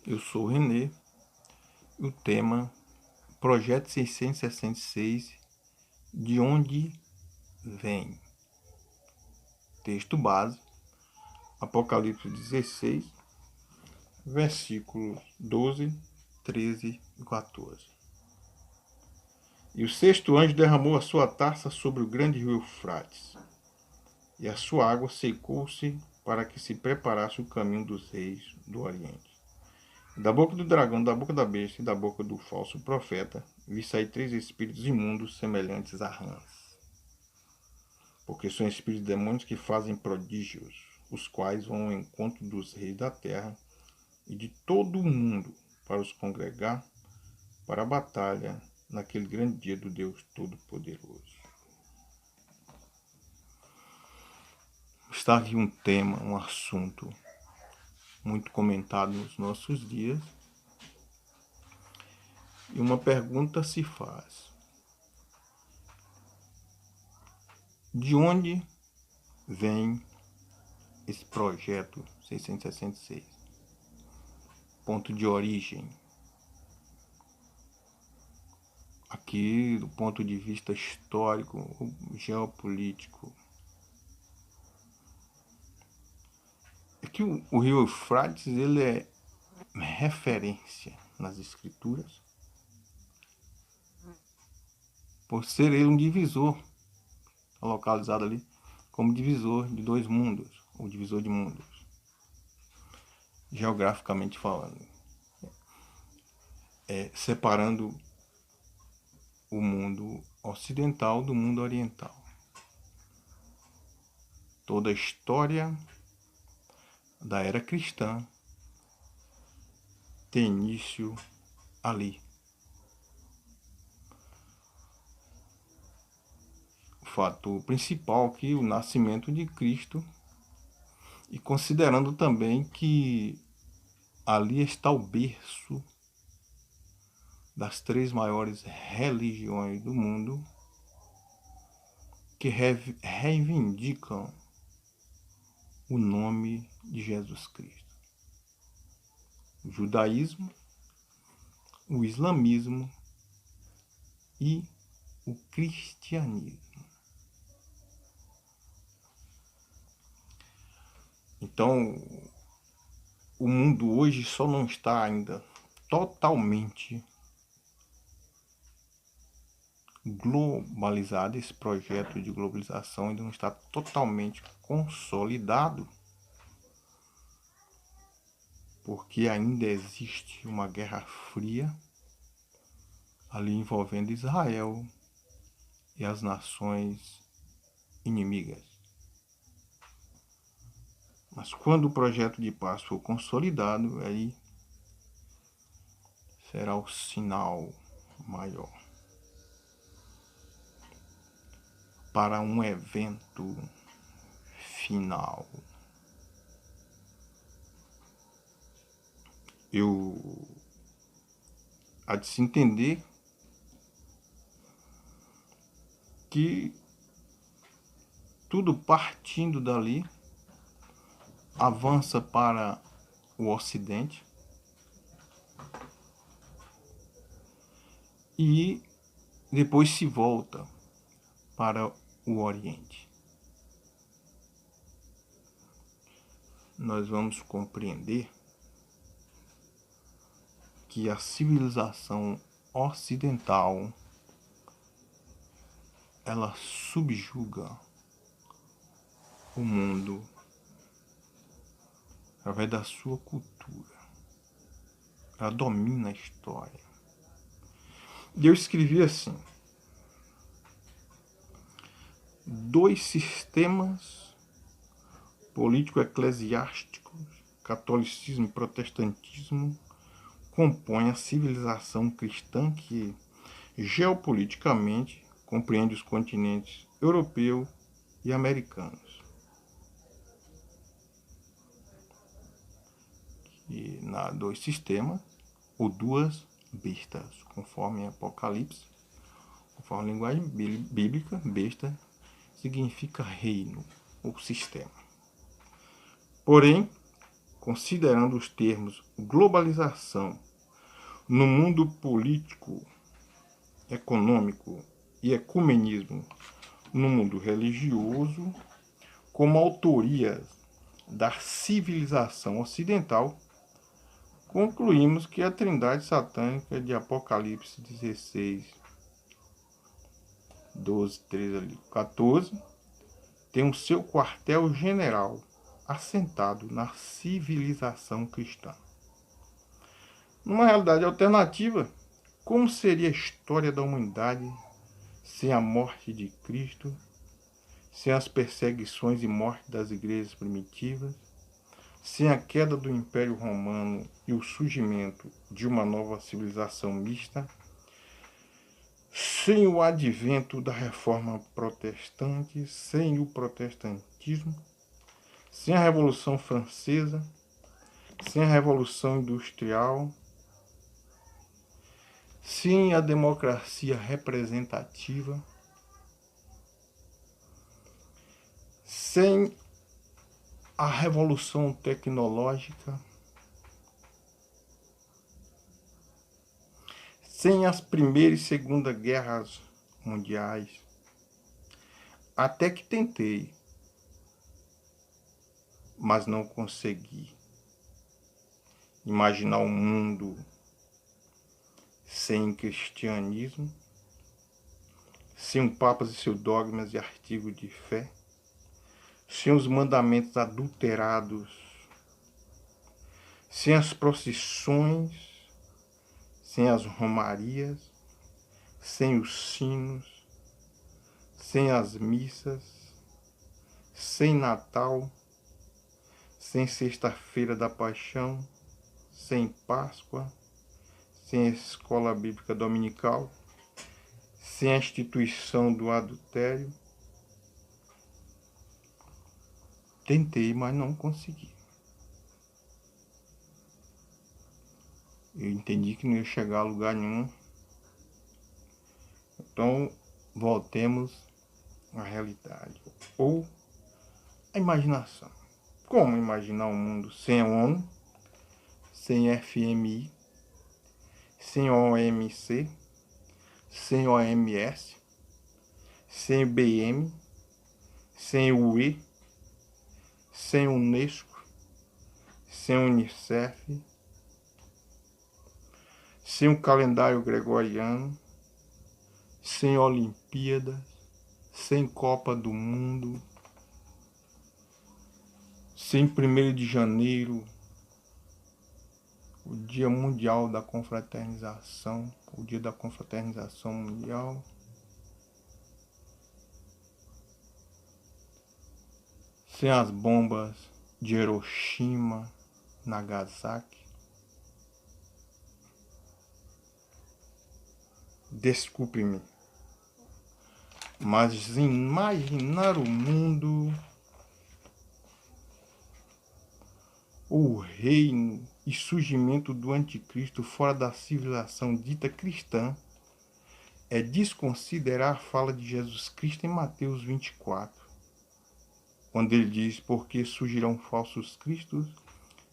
Eu sou o Renê e o tema Projeto 666, de onde vem? Texto base, Apocalipse 16, versículos 12, 13 e 14. E o sexto anjo derramou a sua taça sobre o grande rio Eufrates, e a sua água secou-se para que se preparasse o caminho dos reis do Oriente. Da boca do dragão, da boca da besta e da boca do falso profeta, vi sair 3 espíritos imundos semelhantes a rãs. Porque são espíritos demônios que fazem prodígios, os quais vão ao encontro dos reis da terra e de todo o mundo para os congregar para a batalha naquele grande dia do Deus Todo-Poderoso. Está aqui um tema, um assunto muito comentado nos nossos dias. E uma pergunta se faz: de onde vem esse projeto 666? Ponto de origem. Aqui, do ponto de vista histórico, geopolítico, é que o rio Eufrates ele é referência nas escrituras por ser ele um divisor, localizado ali como divisor de 2 mundos, ou divisor de mundos, geograficamente falando, separando o mundo ocidental do mundo oriental. Toda a história da era cristã tem início ali. O fator principal aqui, o nascimento de Cristo, e considerando também que ali está o berço das 3 maiores religiões do mundo, que reivindicam o nome de Jesus Cristo. O judaísmo, o islamismo e o cristianismo. Então, o mundo hoje só não está ainda totalmente globalizado, esse projeto de globalização ainda não está totalmente consolidado, porque ainda existe uma guerra fria ali envolvendo Israel e as nações inimigas. Mas quando o projeto de paz for consolidado, aí será o sinal maior para um evento final. Há de se entender que tudo partindo dali avança para o Ocidente e depois se volta para o Oriente. Nós vamos compreender que a civilização ocidental ela subjuga o mundo através da sua cultura. Ela domina a história. E eu escrevi assim: 2 sistemas político-eclesiásticos, catolicismo e protestantismo, compõem a civilização cristã que geopoliticamente compreende os continentes europeu e americanos. E na 2 sistemas, ou 2 bestas, conforme Apocalipse, conforme a linguagem bíblica, besta significa reino ou sistema. Porém, considerando os termos globalização no mundo político, econômico e ecumenismo no mundo religioso, como autorias da civilização ocidental, concluímos que a trindade satânica de Apocalipse 16, 12, 13, ali, 14, tem o seu quartel-general assentado na civilização cristã. Numa realidade alternativa, como seria a história da humanidade sem a morte de Cristo, sem as perseguições e morte das igrejas primitivas, sem a queda do Império Romano e o surgimento de uma nova civilização mista, sem o advento da Reforma Protestante, sem o protestantismo, sem a Revolução Francesa, sem a Revolução Industrial, sem a democracia representativa, sem a revolução tecnológica, sem as Primeira e Segunda Guerras Mundiais, até que tentei, mas não consegui imaginar um mundo sem cristianismo, sem papas e seus dogmas e artigos de fé, sem os mandamentos adulterados, sem as procissões, sem as romarias, sem os sinos, sem as missas, sem Natal, sem Sexta-feira da Paixão, sem Páscoa, sem a escola bíblica dominical, sem a instituição do adultério. Tentei, mas não consegui. Eu entendi que não ia chegar a lugar nenhum. Então, voltemos à realidade. Ou à imaginação. Como imaginar um mundo sem a ONU, sem FMI, sem OMC, sem OMS, sem BM, sem UE, sem Unesco, sem Unicef, sem o calendário gregoriano, sem Olimpíadas, sem Copa do Mundo, sem 1º de janeiro, o Dia Mundial da Confraternização, o Dia da Confraternização Mundial, sem as bombas de Hiroshima, Nagasaki. Desculpe-me, mas imaginar o mundo, o reino e surgimento do anticristo fora da civilização dita cristã é desconsiderar a fala de Jesus Cristo em Mateus 24, quando ele diz: porque surgirão falsos cristos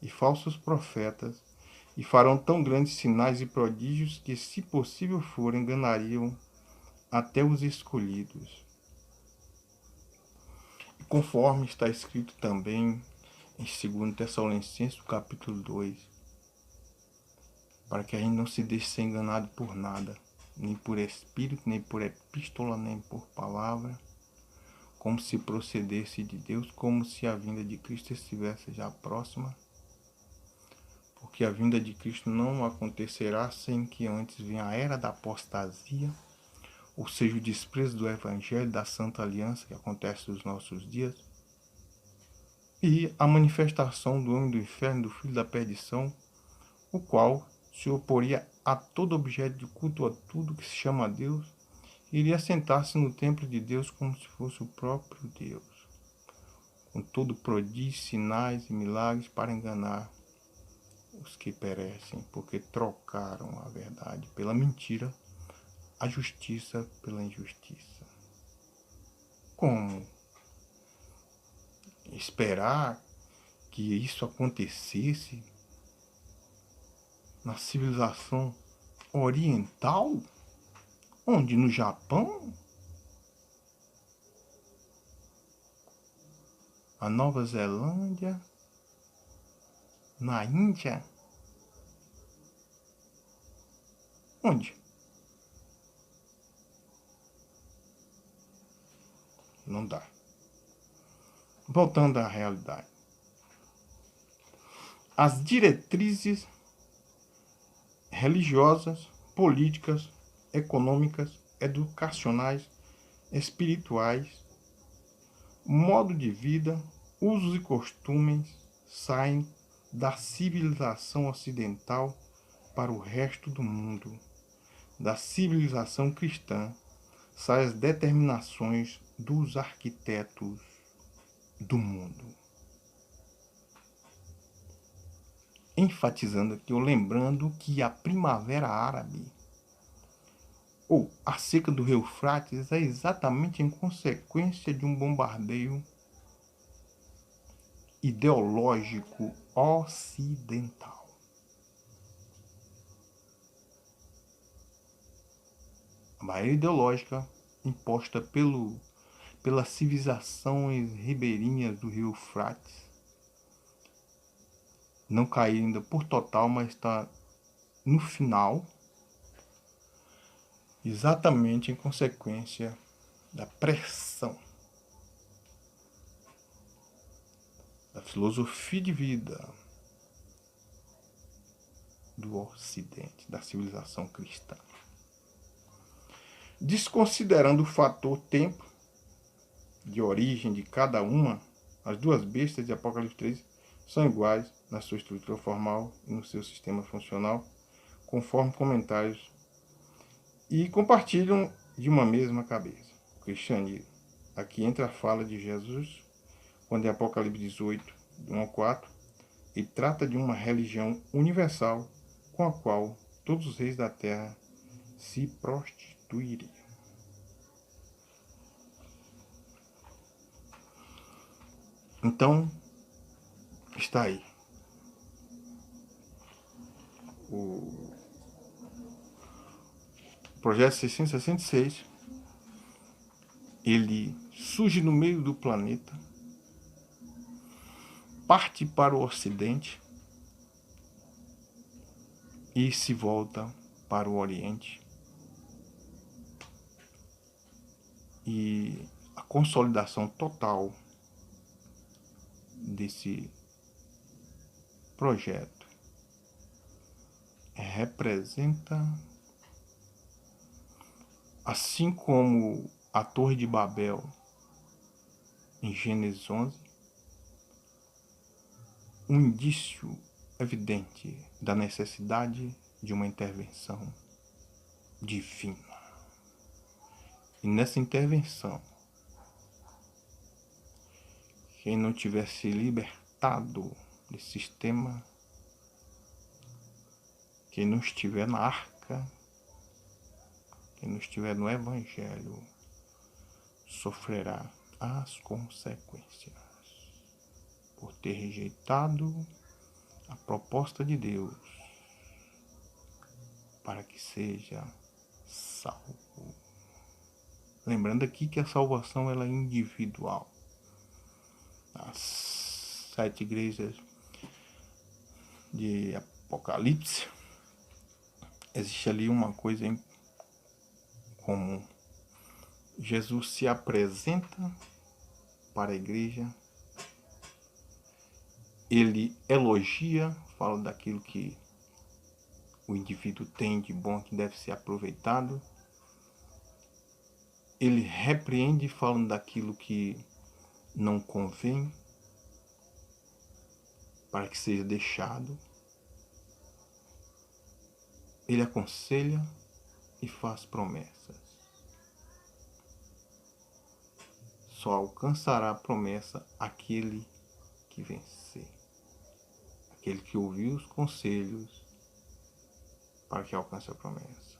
e falsos profetas, e farão tão grandes sinais e prodígios que, se possível for, enganariam até os escolhidos. E conforme está escrito também em 2 Tessalonicenses, capítulo 2, para que a gente não se deixe ser enganado por nada, nem por espírito, nem por epístola, nem por palavra, como se procedesse de Deus, como se a vinda de Cristo estivesse já próxima, porque a vinda de Cristo não acontecerá sem que antes venha a era da apostasia, ou seja, o desprezo do Evangelho, da Santa Aliança que acontece nos nossos dias, e a manifestação do homem do inferno, do filho da perdição, o qual se oporia a todo objeto de culto, a tudo que se chama Deus, e iria sentar-se no templo de Deus como se fosse o próprio Deus, com todo prodígio, sinais e milagres para enganar os que perecem, porque trocaram a verdade pela mentira, a justiça pela injustiça. Como esperar que isso acontecesse na civilização oriental, onde no Japão, a Nova Zelândia, na Índia, onde? Não dá. Voltando à realidade. As diretrizes religiosas, políticas, econômicas, educacionais, espirituais, modo de vida, usos e costumes saem da civilização ocidental para o resto do mundo. Da civilização cristã saem as determinações dos arquitetos do mundo. Enfatizando aqui, ou lembrando que a primavera árabe, ou a seca do rio Eufrates, é exatamente em consequência de um bombardeio ideológico ocidental. A barreira ideológica imposta pelas civilizações ribeirinhas do rio Eufrates não caiu ainda por total, mas está no final, exatamente em consequência da pressão da filosofia de vida do Ocidente, da civilização cristã. Desconsiderando o fator tempo de origem de cada uma, as duas bestas de Apocalipse 13 são iguais na sua estrutura formal e no seu sistema funcional, conforme comentários, e compartilham de uma mesma cabeça, o cristianismo. Aqui entra a fala de Jesus, quando em Apocalipse 18, 1 a 4, ele trata de uma religião universal com a qual todos os reis da terra se prostituiriam. Então, está aí. O projeto 666, ele surge no meio do planeta, parte para o Ocidente e se volta para o Oriente. E a consolidação total desse projeto representa, assim como a Torre de Babel em Gênesis 11, um indício evidente da necessidade de uma intervenção divina. E nessa intervenção, quem não tivesse libertado desse sistema, quem não estiver na arca, quem não estiver no Evangelho, sofrerá as consequências por ter rejeitado a proposta de Deus para que seja salvo. Lembrando aqui que a salvação ela é individual. As 7 igrejas de Apocalipse, existe ali uma coisa em comum. Jesus se apresenta para a igreja, ele elogia, fala daquilo que o indivíduo tem de bom que deve ser aproveitado, ele repreende falando daquilo que não convém para que seja deixado, ele aconselha e faz promessas. Só alcançará a promessa aquele que vencer, aquele que ouviu os conselhos para que alcance a promessa.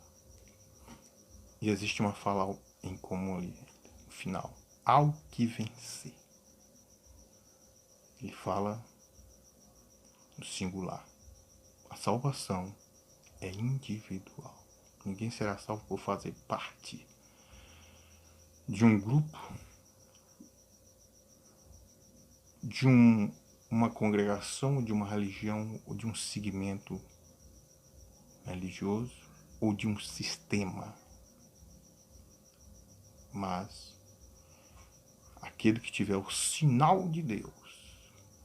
E existe uma fala em comum ali, no final, ao que vencer. Ele fala no singular. A salvação é individual. Ninguém será salvo por fazer parte de um grupo, de uma congregação, de uma religião, ou de um segmento religioso, ou de um sistema. Mas aquele que tiver o sinal de Deus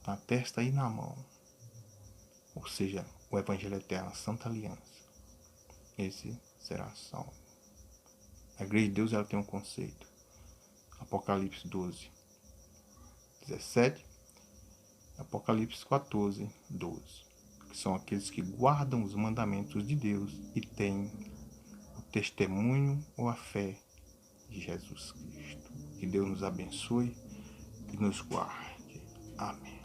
na testa e na mão, ou seja, o Evangelho Eterno, a Santa Aliança, esse será salvo. A Igreja de Deus, ela tem um conceito. Apocalipse 12, 17, Apocalipse 14, 12, que são aqueles que guardam os mandamentos de Deus e têm o testemunho ou a fé de Jesus Cristo. Que Deus nos abençoe e nos guarde. Amém.